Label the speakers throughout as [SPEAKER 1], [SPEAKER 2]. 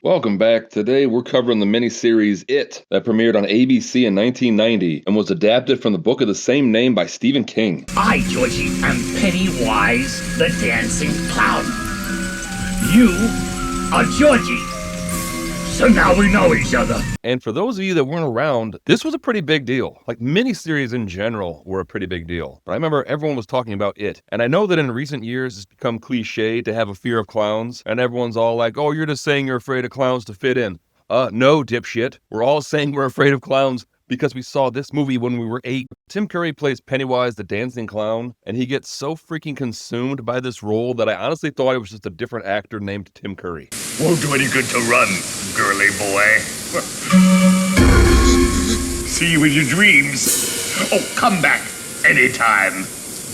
[SPEAKER 1] Welcome back. Today we're covering the miniseries It that premiered on ABC in 1990 and was adapted from the book of the same name by Stephen King.
[SPEAKER 2] I, Georgie, am Pennywise, the dancing clown. You are Georgie. So now we know each other.
[SPEAKER 1] And for those of you that weren't around, this was a pretty big deal. Like, miniseries in general were a pretty big deal. But I remember everyone was talking about It. And I know that in recent years it's become cliche to have a fear of clowns. And everyone's all like, oh, you're just saying you're afraid of clowns to fit in. No, dipshit. We're all saying we're afraid of clowns because we saw this movie when we were 8. Tim Curry plays Pennywise the dancing clown, and he gets so freaking consumed by this role that I honestly thought it was just a different actor named Tim Curry.
[SPEAKER 2] Won't do any good to run, girly boy. See you in your dreams. Oh, come back anytime.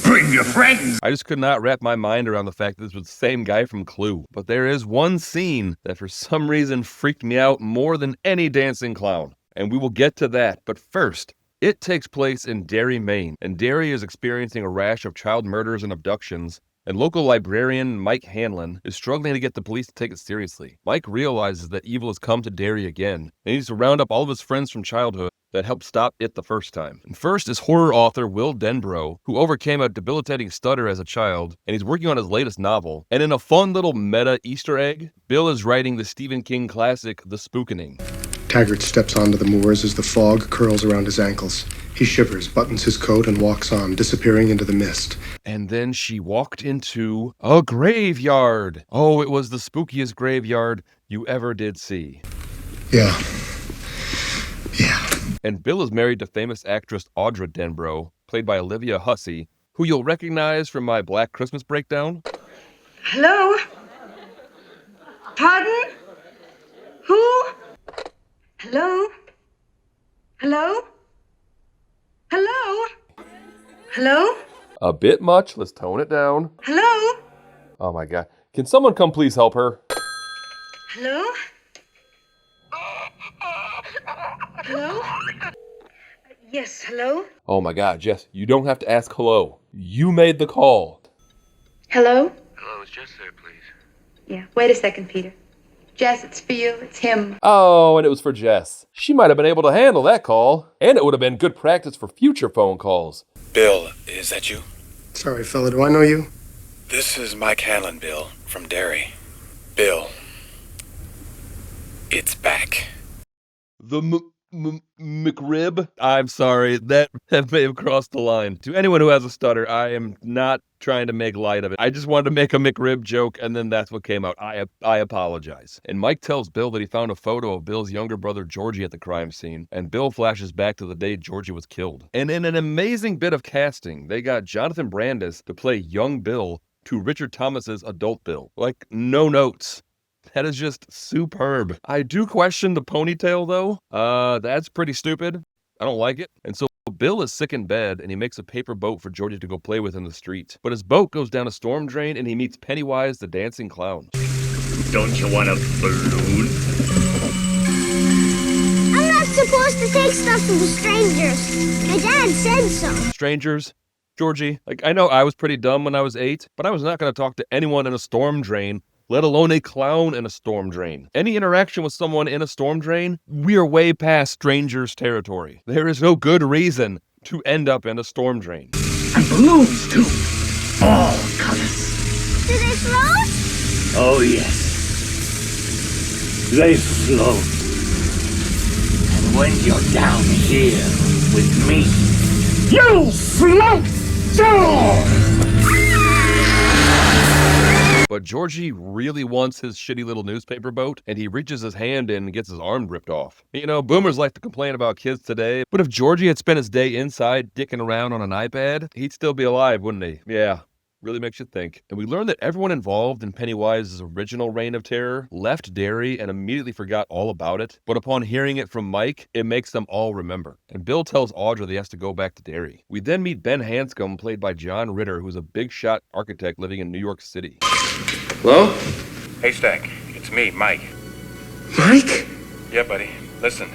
[SPEAKER 2] Bring your friends.
[SPEAKER 1] I just could not wrap my mind around the fact that this was the same guy from Clue. But there is one scene that for some reason freaked me out more than any dancing clown. And we will get to that. But first, It takes place in Derry, Maine. And Derry is experiencing a rash of child murders and abductions. And local librarian Mike Hanlon is struggling to get the police to take it seriously. Mike realizes that evil has come to Derry again, and he needs to round up all of his friends from childhood that helped stop it the first time. And first is horror author Will Denbrough, who overcame a debilitating stutter as a child, and he's working on his latest novel. And in a fun little meta Easter egg, Bill is writing the Stephen King classic, The Spookening.
[SPEAKER 3] Taggart steps onto the moors as the fog curls around his ankles. He shivers, buttons his coat, and walks on, disappearing into the mist.
[SPEAKER 1] And then she walked into a graveyard. Oh, it was the spookiest graveyard you ever did see.
[SPEAKER 3] Yeah.
[SPEAKER 1] And Bill is married to famous actress Audra Denbrough, played by Olivia Hussey, who you'll recognize from my Black Christmas breakdown.
[SPEAKER 4] Hello? Pardon? Who? Hello? Hello? Hello? Hello?
[SPEAKER 1] A bit much. Let's tone it down.
[SPEAKER 4] Hello?
[SPEAKER 1] Oh my God. Can someone come please help her?
[SPEAKER 4] Hello? Hello? Yes, hello?
[SPEAKER 1] Oh my God, Jess, you don't have to ask hello. You made the call.
[SPEAKER 4] Hello?
[SPEAKER 5] Hello, is Jess there, please?
[SPEAKER 4] Yeah, wait a second, Peter. Jess, it's for you. It's him.
[SPEAKER 1] Oh, and it was for Jess. She might have been able to handle that call. And it would have been good practice for future phone calls.
[SPEAKER 5] Bill, is that you?
[SPEAKER 3] Sorry, fella, do I know you?
[SPEAKER 5] This is Mike Hanlon, Bill, from Derry. Bill, it's back.
[SPEAKER 1] The McRib? I'm sorry, that may have crossed the line. To anyone who has a stutter, I am not trying to make light of it. I just wanted to make a McRib joke, and then that's what came out. I apologize. And Mike tells Bill that he found a photo of Bill's younger brother Georgie at the crime scene, and Bill flashes back to the day Georgie was killed. And in an amazing bit of casting, they got Jonathan Brandis to play young Bill to Richard Thomas's adult Bill. Like, no notes. That is just superb. I do question the ponytail, though. That's pretty stupid. I don't like it. And so Bill is sick in bed, and he makes a paper boat for Georgie to go play with in the street. But his boat goes down a storm drain, and he meets Pennywise the dancing clown.
[SPEAKER 2] Don't you want a balloon?
[SPEAKER 6] I'm not supposed to take stuff from strangers. My dad said so.
[SPEAKER 1] Strangers? Georgie, like, I know I was pretty dumb when I was 8, but I was not going to talk to anyone in a storm drain, let alone a clown in a storm drain. Any interaction with someone in a storm drain, we are way past strangers' territory. There is no good reason to end up in a storm drain.
[SPEAKER 2] And balloons, too. All colors.
[SPEAKER 6] Do they float?
[SPEAKER 2] Oh, yes. They float. And when you're down here with me, you float too!
[SPEAKER 1] But Georgie really wants his shitty little newspaper boat, and he reaches his hand in and gets his arm ripped off. You know, boomers like to complain about kids today, but if Georgie had spent his day inside dicking around on an iPad, he'd still be alive, wouldn't he? Yeah. Really makes you think. And we learn that everyone involved in Pennywise's original reign of terror left Derry and immediately forgot all about it. But upon hearing it from Mike, it makes them all remember. And Bill tells Audra that he has to go back to Derry. We then meet Ben Hanscom, played by John Ritter, who's a big shot architect living in New York City.
[SPEAKER 3] Hello?
[SPEAKER 5] Hey, Stack, it's me, Mike.
[SPEAKER 3] Mike?
[SPEAKER 5] Yeah, buddy. Listen,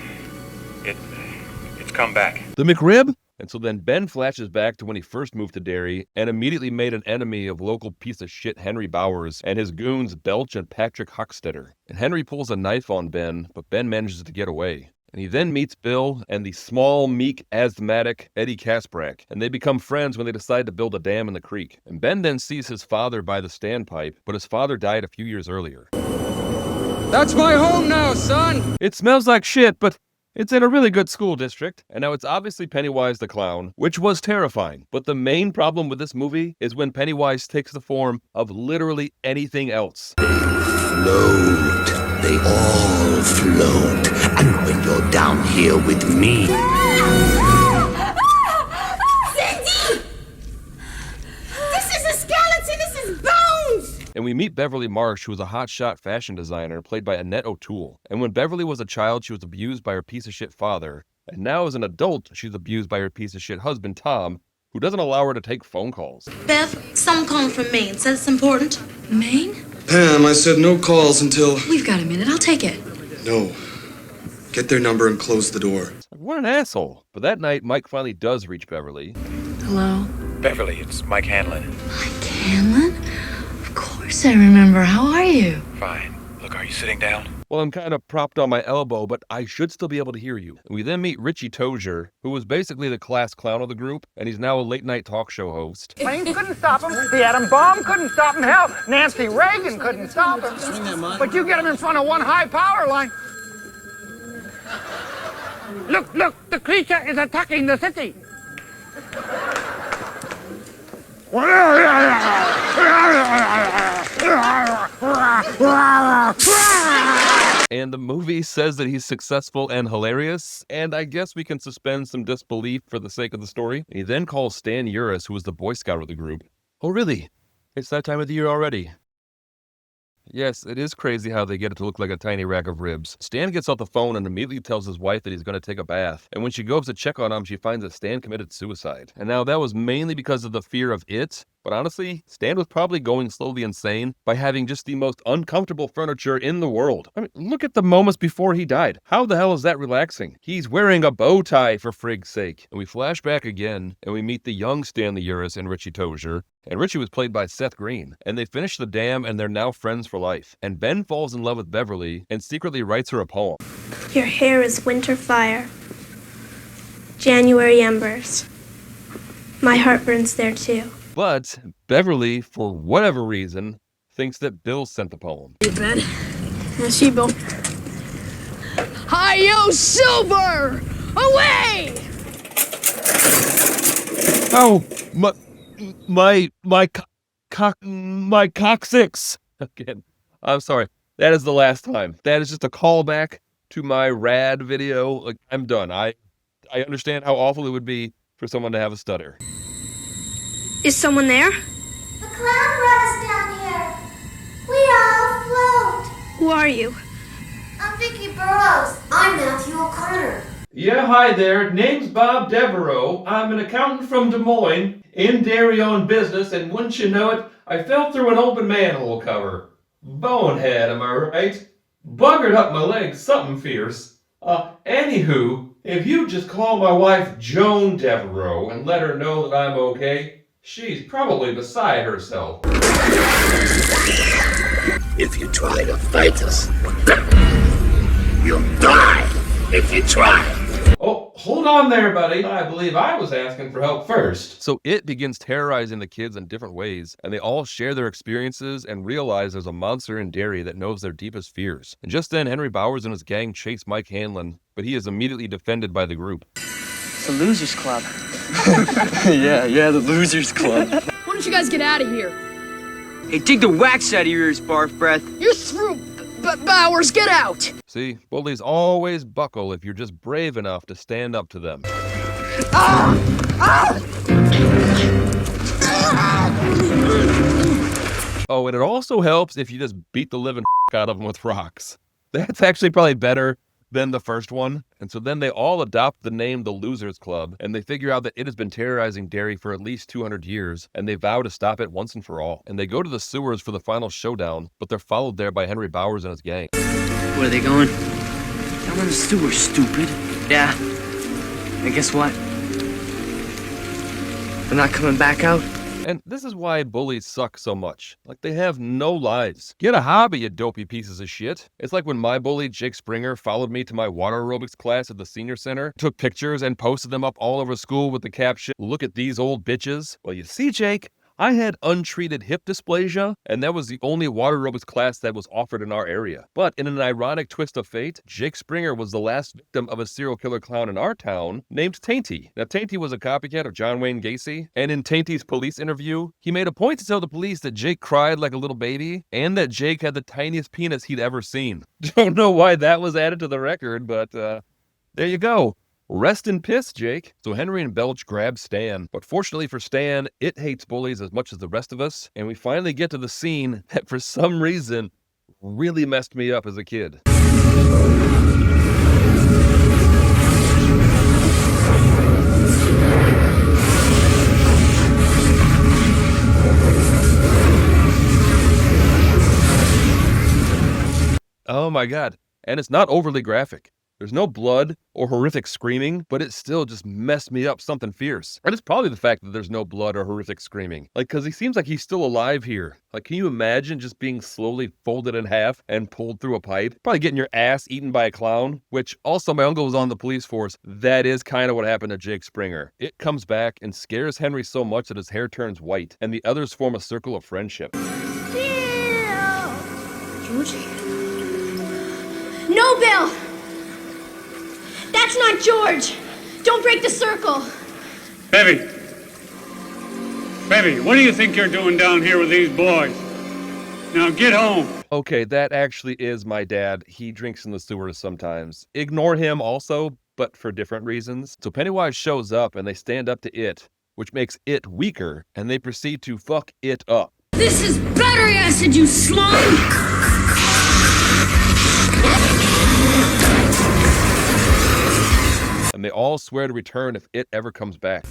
[SPEAKER 5] it's come back.
[SPEAKER 1] The McRib? And so then Ben flashes back to when he first moved to Derry and immediately made an enemy of local piece of shit Henry Bowers and his goons Belch and Patrick Huckstetter. And Henry pulls a knife on Ben, but Ben manages to get away. And he then meets Bill and the small, meek, asthmatic Eddie Kasprak, and they become friends when they decide to build a dam in the creek. And Ben then sees his father by the standpipe, but his father died a few years earlier.
[SPEAKER 7] That's my home now, son!
[SPEAKER 1] It smells like shit, but it's in a really good school district, and now it's obviously Pennywise the Clown, which was terrifying. But the main problem with this movie is when Pennywise takes the form of literally anything else.
[SPEAKER 2] Float. They all float. And when you're down here with me...
[SPEAKER 6] Cindy! This is a skeleton! This is bones!
[SPEAKER 1] And we meet Beverly Marsh, who is a hotshot fashion designer, played by Annette O'Toole. And when Beverly was a child, she was abused by her piece of shit father. And now as an adult, she's abused by her piece of shit husband, Tom, who doesn't allow her to take phone calls.
[SPEAKER 8] Bev, someone calling from Maine. Says it's important.
[SPEAKER 9] Maine?
[SPEAKER 10] Pam, I said no calls until...
[SPEAKER 9] We've got a minute. I'll take it.
[SPEAKER 10] No. Get their number and close the door.
[SPEAKER 1] What an asshole. But that night, Mike finally does reach Beverly.
[SPEAKER 9] Hello?
[SPEAKER 5] Beverly, it's Mike Hanlon.
[SPEAKER 9] Mike Hanlon? Of course I remember. How are you?
[SPEAKER 5] Fine. Look, are you sitting down?
[SPEAKER 1] Well, I'm kind of propped on my elbow, but I should still be able to hear you. We then meet Richie Tozier, who was basically the class clown of the group, and he's now a late-night talk show host.
[SPEAKER 11] Planes couldn't stop him. The atom bomb couldn't stop him. Hell, Nancy Reagan couldn't stop him. But you get him in front of one high power line. Look, the creature is attacking the city.
[SPEAKER 1] And the movie says that he's successful and hilarious, and I guess we can suspend some disbelief for the sake of the story. He then calls Stan Uris, who was the Boy Scout of the group. Oh really? It's that time of the year already. Yes, it is crazy how they get it to look like a tiny rack of ribs. Stan gets off the phone and immediately tells his wife that he's going to take a bath. And when she goes to check on him, she finds that Stan committed suicide. And now that was mainly because of the fear of it. But honestly, Stan was probably going slowly insane by having just the most uncomfortable furniture in the world. I mean, look at the moments before he died. How the hell is that relaxing? He's wearing a bow tie, for frig's sake. And we flash back again, and we meet the young Stanley Uris and Richie Tozier. And Richie was played by Seth Green. And they finish the dam, and they're now friends for life. And Ben falls in love with Beverly and secretly writes her a poem.
[SPEAKER 12] Your hair is winter fire, January embers. My heart burns there too.
[SPEAKER 1] But Beverly, for whatever reason, thinks that Bill sent the poem.
[SPEAKER 12] Hey, Ben. That's you, Bill. Hi-yo, Silver! Away!
[SPEAKER 1] Oh, my coccyx. Again, I'm sorry. That is the last time. That is just a callback to my rad video. Like, I'm done. I understand how awful it would be for someone to have a stutter.
[SPEAKER 12] Is someone there?
[SPEAKER 6] The clown brought us down here. We all float.
[SPEAKER 12] Who are you?
[SPEAKER 6] I'm Vicky Burrows. I'm Matthew O'Connor.
[SPEAKER 1] Yeah, hi there. Name's Bob Devereaux. I'm an accountant from Des Moines, in dairy on business, and wouldn't you know it, I fell through an open manhole cover. Bonehead, am I right? Buggered up my leg, something fierce. Anywho, if you just call my wife Joan Devereaux and let her know that I'm okay, she's probably beside herself.
[SPEAKER 2] If you try to fight us, you'll die if you try.
[SPEAKER 1] Oh, hold on there, buddy. I believe I was asking for help first. So it begins terrorizing the kids in different ways, and they all share their experiences and realize there's a monster in Derry that knows their deepest fears. And just then, Henry Bowers and his gang chase Mike Hanlon, but he is immediately defended by the group.
[SPEAKER 11] It's the Losers Club.
[SPEAKER 7] Yeah, the Losers Club.
[SPEAKER 12] Why don't you guys get out of here?
[SPEAKER 7] Hey, dig the wax out of your ears, barf breath.
[SPEAKER 12] You're through, Bowers, get out!
[SPEAKER 1] See, bullies always buckle if you're just brave enough to stand up to them. Oh, and it also helps if you just beat the living out of them with rocks. That's actually probably better than the first one. And so then they all adopt the name the Losers Club, and they figure out that it has been terrorizing Derry for at least 200 years, and they vow to stop it once and for all. And they go to the sewers for the final showdown, but they're followed there by Henry Bowers and his gang.
[SPEAKER 7] Where are they going? Down in the sewer, stupid. Yeah. And guess what? They're not coming back out?
[SPEAKER 1] And this is why bullies suck so much. Like, they have no lives. Get a hobby, you dopey pieces of shit. It's like when my bully, Jake Springer, followed me to my water aerobics class at the senior center, took pictures and posted them up all over school with the caption, "Look at these old bitches." Well, you see, Jake, I had untreated hip dysplasia, and that was the only water aerobics class that was offered in our area. But in an ironic twist of fate, Jake Springer was the last victim of a serial killer clown in our town named Tainty. Now, Tainty was a copycat of John Wayne Gacy, and in Tainty's police interview, he made a point to tell the police that Jake cried like a little baby, and that Jake had the tiniest penis he'd ever seen. Don't know why that was added to the record, but there you go. Rest in piss, Jake. So Henry and Belch grab Stan, but fortunately for Stan, it hates bullies as much as the rest of us, and we finally get to the scene that for some reason really messed me up as a kid. Oh my god, and it's not overly graphic. There's no blood or horrific screaming, but it still just messed me up something fierce. And it's probably the fact that there's no blood or horrific screaming. Like, cause he seems like he's still alive here. Like, can you imagine just being slowly folded in half and pulled through a pipe? Probably getting your ass eaten by a clown, which also my uncle was on the police force. That is kind of what happened to Jake Springer. It comes back and scares Henry so much that his hair turns white, and the others form a circle of friendship.
[SPEAKER 6] Bill! Georgie? No, Bill! That's not George! Don't break the circle!
[SPEAKER 13] Bevy! Bevy, what do you think you're doing down here with these boys? Now get home!
[SPEAKER 1] Okay, that actually is my dad. He drinks in the sewers sometimes. Ignore him also, but for different reasons. So Pennywise shows up and they stand up to it, which makes it weaker, and they proceed to fuck it up.
[SPEAKER 2] This is battery acid, you slime!
[SPEAKER 1] And they all swear to return if it ever comes back.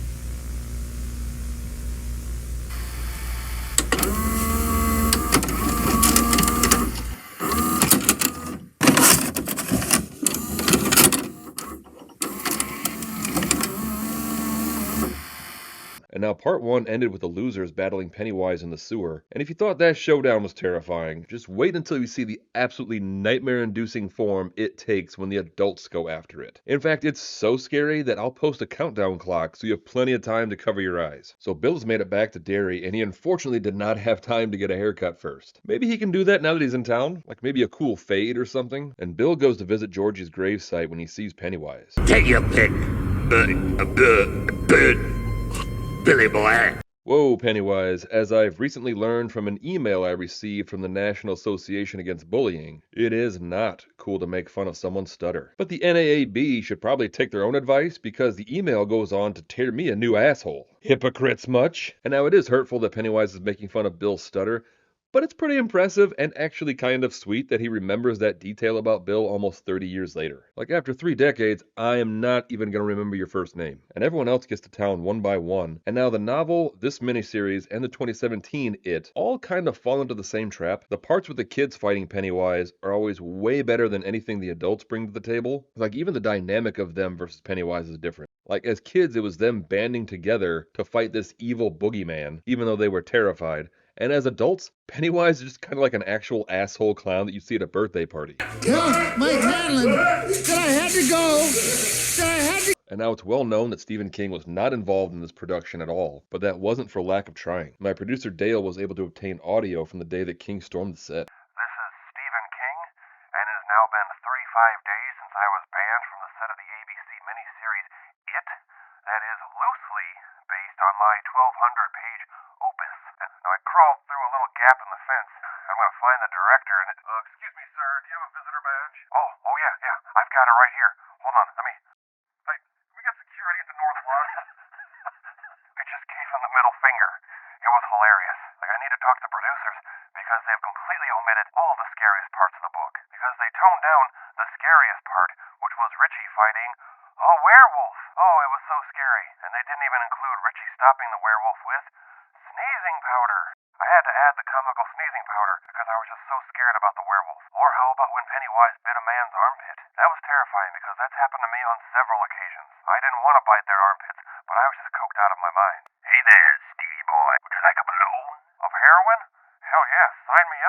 [SPEAKER 1] And now part 1 ended with the losers battling Pennywise in the sewer. And if you thought that showdown was terrifying, just wait until you see the absolutely nightmare-inducing form it takes when the adults go after it. In fact, it's so scary that I'll post a countdown clock so you have plenty of time to cover your eyes. So Bill's made it back to Derry, and he unfortunately did not have time to get a haircut first. Maybe he can do that now that he's in town, like maybe a cool fade or something. And Bill goes to visit Georgie's gravesite when he sees Pennywise.
[SPEAKER 2] Take your pick, Billy boy.
[SPEAKER 1] Whoa, Pennywise, as I've recently learned from an email I received from the National Association Against Bullying, it is not cool to make fun of someone's stutter. But the NAAB should probably take their own advice, because the email goes on to tear me a new asshole. Hypocrites much? And now it is hurtful that Pennywise is making fun of Bill's stutter, but it's pretty impressive and actually kind of sweet that he remembers that detail about Bill almost 30 years later. Like, after 3 decades, I am not even going to remember your first name. And everyone else gets to town one by one. And now the novel, this miniseries, and the 2017 It all kind of fall into the same trap. The parts with the kids fighting Pennywise are always way better than anything the adults bring to the table. Like, even the dynamic of them versus Pennywise is different. Like, as kids, it was them banding together to fight this evil boogeyman, even though they were terrified. And as adults, Pennywise is just kind of like an actual asshole clown that you see at a birthday party.
[SPEAKER 11] Well, Mike Hanlon, that I had to go.
[SPEAKER 1] And now it's well known that Stephen King was not involved in this production at all, but that wasn't for lack of trying. My producer Dale was able to obtain audio from the day that King stormed the set.
[SPEAKER 14] This is Stephen King, and it has now been 35 days since I was banned from the set of the ABC miniseries It, that is loosely based on my 1,200-page opus. And now I crawled through a little gap in the fence. I'm going to find the director and excuse me, sir, do you have a visitor badge? Oh yeah, I've got it right here. Hold on, let me... Hey, we got security at the North Lodge. I just gave him the middle finger. It was hilarious. Like, I need to talk to the producers because they've completely omitted all the scariest parts of the book. Because they toned down the scariest part, which was Richie fighting a werewolf. Oh, it was so scary. And they didn't even include Richie stopping the werewolf with sneezing powder. I had to add the comical sneezing powder because I was just so scared about the werewolf. Or how about when Pennywise bit a man's armpit? That was terrifying because that's happened to me on several occasions. I didn't want to bite their armpits, but I was just coked out of my mind. Hey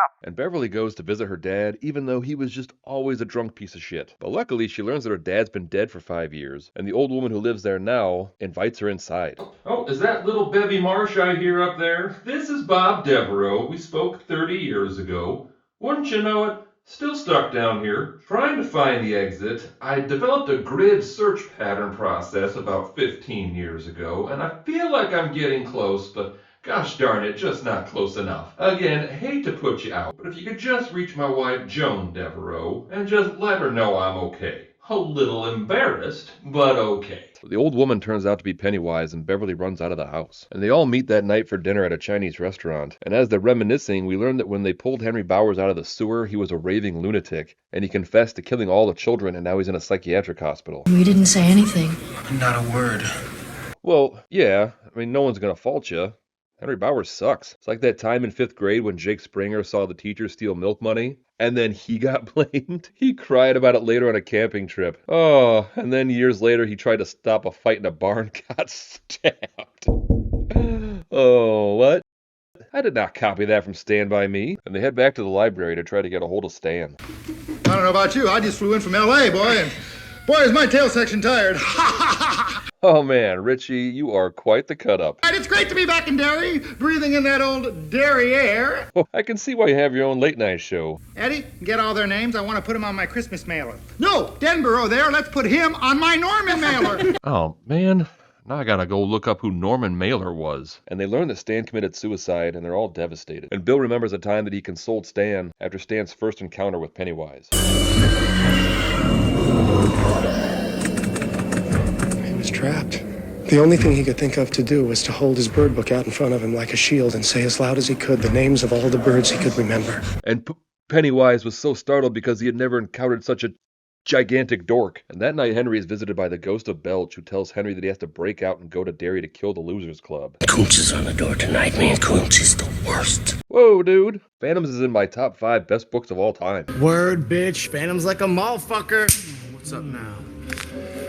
[SPEAKER 14] up.
[SPEAKER 1] And Beverly goes to visit her dad, even though he was just always a drunk piece of shit. But luckily, she learns that her dad's been dead for 5 years, and the old woman who lives there now invites her inside. Oh, is that little Bevy Marsh I hear up there? This is Bob Devereaux. We spoke 30 years ago. Wouldn't you know it? Still stuck down here, trying to find the exit. I developed a grid search pattern process about 15 years ago, and I feel like I'm getting close, but gosh darn it, just not close enough. Again, hate to put you out, but if you could just reach my wife, Joan Devereaux, and just let her know I'm okay. A little embarrassed, but okay. The old woman turns out to be Pennywise, and Beverly runs out of the house. And they all meet that night for dinner at a Chinese restaurant. And as they're reminiscing, we learn that when they pulled Henry Bowers out of the sewer, he was a raving lunatic, and he confessed to killing all the children, and now he's in a psychiatric hospital.
[SPEAKER 9] We didn't say anything.
[SPEAKER 10] Not a word.
[SPEAKER 1] Well, yeah, I mean, no one's gonna fault you. Henry Bowers sucks. It's like that time in 5th grade when Jake Springer saw the teacher steal milk money, and then he got blamed. He cried about it later on a camping trip. Oh, and then years later he tried to stop a fight in a barn, got stabbed. Oh, what? I did not copy that from Stand By Me. And they head back to the library to try to get a hold of Stan.
[SPEAKER 11] I don't know about you, I just flew in from L.A., boy, and boy, is my tail section tired.
[SPEAKER 1] Oh man, Richie, you are quite the cut-up.
[SPEAKER 11] It's great to be back in Derry, breathing in that old Derry air.
[SPEAKER 1] Oh, I can see why you have your own late-night show.
[SPEAKER 11] Eddie, get all their names. I want to put them on my Christmas mailer. No, Denborough there. Let's put him on my Norman mailer.
[SPEAKER 1] Oh, man. Now I gotta go look up who Norman Mailer was. And they learn that Stan committed suicide, and they're all devastated. And Bill remembers a time that he consoled Stan after Stan's first encounter with Pennywise.
[SPEAKER 3] He was trapped. The only thing he could think of to do was to hold his bird book out in front of him like a shield and say as loud as he could the names of all the birds he could remember.
[SPEAKER 1] And Pennywise was so startled because he had never encountered such a gigantic dork. And that night Henry is visited by the ghost of Belch, who tells Henry that he has to break out and go to Derry to kill the Losers Club.
[SPEAKER 2] Coombs is on the door tonight, man. Coombs is the worst.
[SPEAKER 1] Whoa, dude. Phantoms is in my top 5 best books of all time.
[SPEAKER 11] Word, bitch. Phantom's like a motherfucker. What's up now?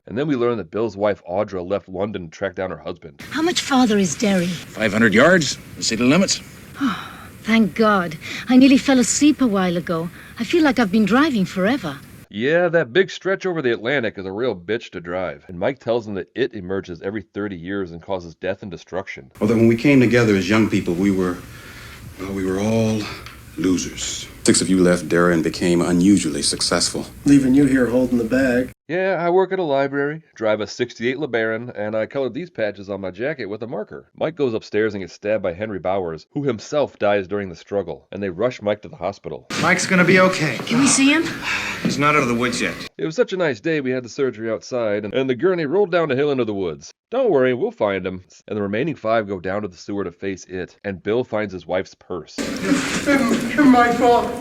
[SPEAKER 1] And then we learn that Bill's wife Audra left London to track down her husband.
[SPEAKER 9] How much farther is Derry?
[SPEAKER 2] 500 yards. The city limits.
[SPEAKER 9] Oh, thank God. I nearly fell asleep a while ago. I feel like I've been driving forever.
[SPEAKER 1] Yeah, that big stretch over the Atlantic is a real bitch to drive. And Mike tells them that it emerges every 30 years and causes death and destruction.
[SPEAKER 10] Well, that when we came together as young people, we were all losers. 6 of you left Derry and became unusually successful.
[SPEAKER 3] Leaving you here holding the bag.
[SPEAKER 1] Yeah, I work at a library, drive a 68 LeBaron, and I colored these patches on my jacket with a marker. Mike goes upstairs and gets stabbed by Henry Bowers, who himself dies during the struggle, and they rush Mike to the hospital.
[SPEAKER 11] Mike's gonna be okay.
[SPEAKER 9] Can we see him?
[SPEAKER 10] He's not out of the woods yet.
[SPEAKER 1] It was such a nice day we had the surgery outside, and the gurney rolled down the hill into the woods. Don't worry, we'll find him. And the remaining 5 go down to the sewer to face it, and Bill finds his wife's purse.
[SPEAKER 3] My fault.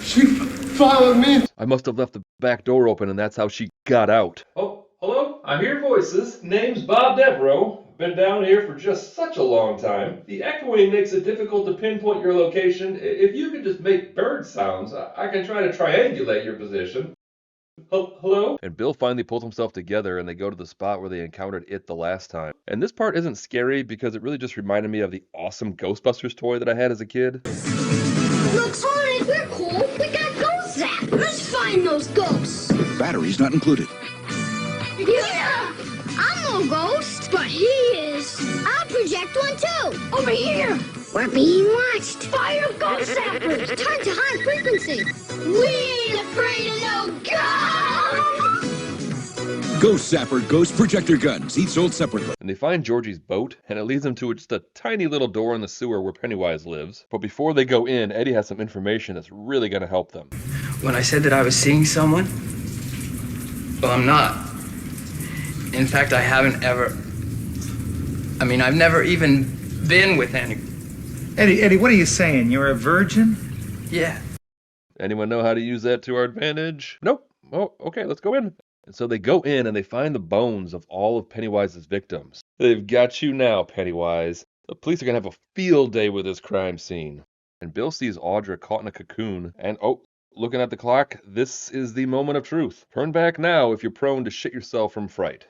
[SPEAKER 3] She followed me.
[SPEAKER 1] I must have left the back door open, and that's how she got out. Oh, hello? I hear voices. Name's Bob Devereaux. Been down here for just such a long time. The echoing makes it difficult to pinpoint your location. If you could just make bird sounds, I can try to triangulate your position. Hello? And Bill finally pulls himself together, and they go to the spot where they encountered it the last time. And this part isn't scary because it really just reminded me of the awesome Ghostbusters toy that I had as a kid.
[SPEAKER 6] Look, Sonic, we're cool. We got ghost zap. Let's find those ghosts.
[SPEAKER 2] Batteries not included.
[SPEAKER 6] Yeah! I'm no ghost, but he is. I'll project one too. Over here. We're being watched. Fire ghost zappers. Turn to high frequency. We ain't afraid of no ghosts.
[SPEAKER 2] Ghost Zapper, Ghost Projector Guns, each sold separately.
[SPEAKER 1] And they find Georgie's boat, and it leads them to just a tiny little door in the sewer where Pennywise lives. But before they go in, Eddie has some information that's really going to help them.
[SPEAKER 7] When I said that I was seeing someone, well, I'm not. In fact, I haven't ever... I've never even been with any...
[SPEAKER 11] Eddie, what are you saying? You're a virgin?
[SPEAKER 7] Yeah.
[SPEAKER 1] Anyone know how to use that to our advantage? Nope. Oh, okay, let's go in. And so they go in and they find the bones of all of Pennywise's victims. They've got you now, Pennywise. The police are going to have a field day with this crime scene. And Bill sees Audra caught in a cocoon, and looking at the clock, this is the moment of truth. Turn back now if you're prone to shit yourself from fright.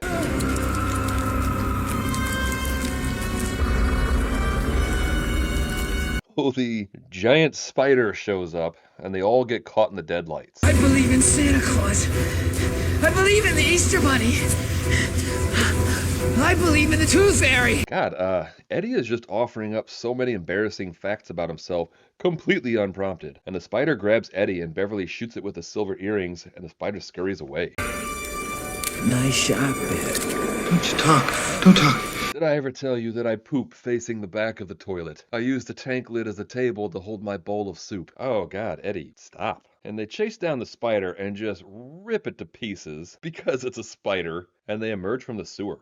[SPEAKER 1] So the giant spider shows up, and they all get caught in the deadlights.
[SPEAKER 15] I believe in Santa Claus. I believe in the Easter Bunny. I believe in the Tooth Fairy.
[SPEAKER 1] God, Eddie is just offering up so many embarrassing facts about himself, completely unprompted. And the spider grabs Eddie, and Beverly shoots it with the silver earrings, and the spider scurries away.
[SPEAKER 15] Nice shot, Bev.
[SPEAKER 10] Don't you talk. Don't talk.
[SPEAKER 1] Did I ever tell you that I poop facing the back of the toilet? I used the tank lid as a table to hold my bowl of soup. Oh God, Eddie, stop. And they chase down the spider and just rip it to pieces because it's a spider, and they emerge from the sewer.